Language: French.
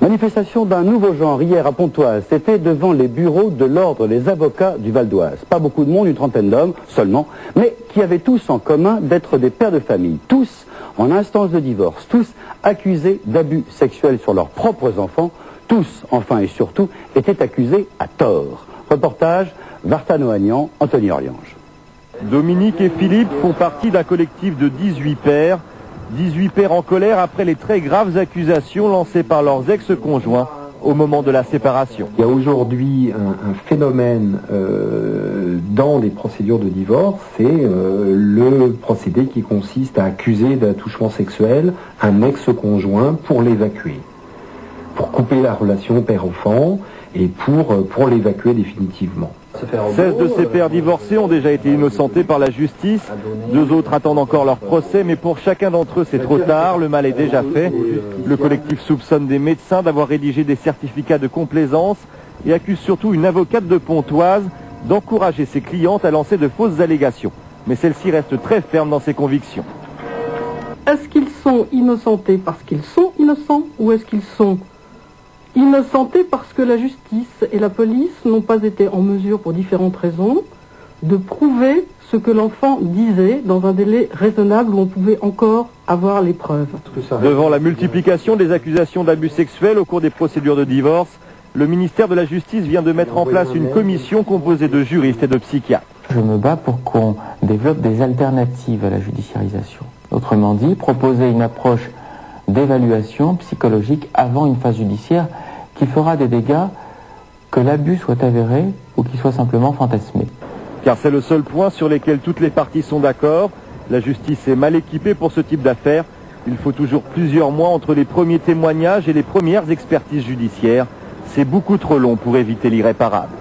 Manifestation d'un nouveau genre hier à Pontoise. C'était devant les bureaux de l'Ordre des avocats du Val d'Oise. Pas beaucoup de monde, une trentaine d'hommes seulement, mais qui avaient tous en commun d'être des pères de famille. Tous en instance de divorce, tous accusés d'abus sexuels sur leurs propres enfants. Tous, enfin et surtout, étaient accusés à tort. Reportage, Vartano-Agnan, Anthony Orliange. Dominique et Philippe font partie d'un collectif de 18 pères. 18 pères en colère après les très graves accusations lancées par leurs ex-conjoints au moment de la séparation. Il y a aujourd'hui un phénomène dans les procédures de divorce, c'est le procédé qui consiste à accuser d'attouchement sexuel un ex-conjoint pour l'évacuer, pour couper la relation père-enfant et pour l'évacuer définitivement. 16 de ces pères divorcés ont déjà été innocentés par la justice. 2 autres attendent encore leur procès, mais pour chacun d'entre eux, c'est trop tard. Le mal est déjà fait. Le collectif soupçonne des médecins d'avoir rédigé des certificats de complaisance et accuse surtout une avocate de Pontoise d'encourager ses clientes à lancer de fausses allégations. Mais celle-ci reste très ferme dans ses convictions. Est-ce qu'ils sont innocentés parce qu'ils sont innocents ou est-ce qu'ils sont innocentés parce que la justice et la police n'ont pas été en mesure, pour différentes raisons, de prouver ce que l'enfant disait dans un délai raisonnable où on pouvait encore avoir les preuves. Devant la multiplication des accusations d'abus sexuels au cours des procédures de divorce, le ministère de la Justice vient de mettre en place une commission composée de juristes et de psychiatres. Je me bats pour qu'on développe des alternatives à la judiciarisation. Autrement dit, proposer une approche d'évaluation psychologique avant une phase judiciaire qui fera des dégâts, que l'abus soit avéré ou qu'il soit simplement fantasmé. Car c'est le seul point sur lequel toutes les parties sont d'accord. La justice est mal équipée pour ce type d'affaires. Il faut toujours plusieurs mois entre les premiers témoignages et les premières expertises judiciaires. C'est beaucoup trop long pour éviter l'irréparable.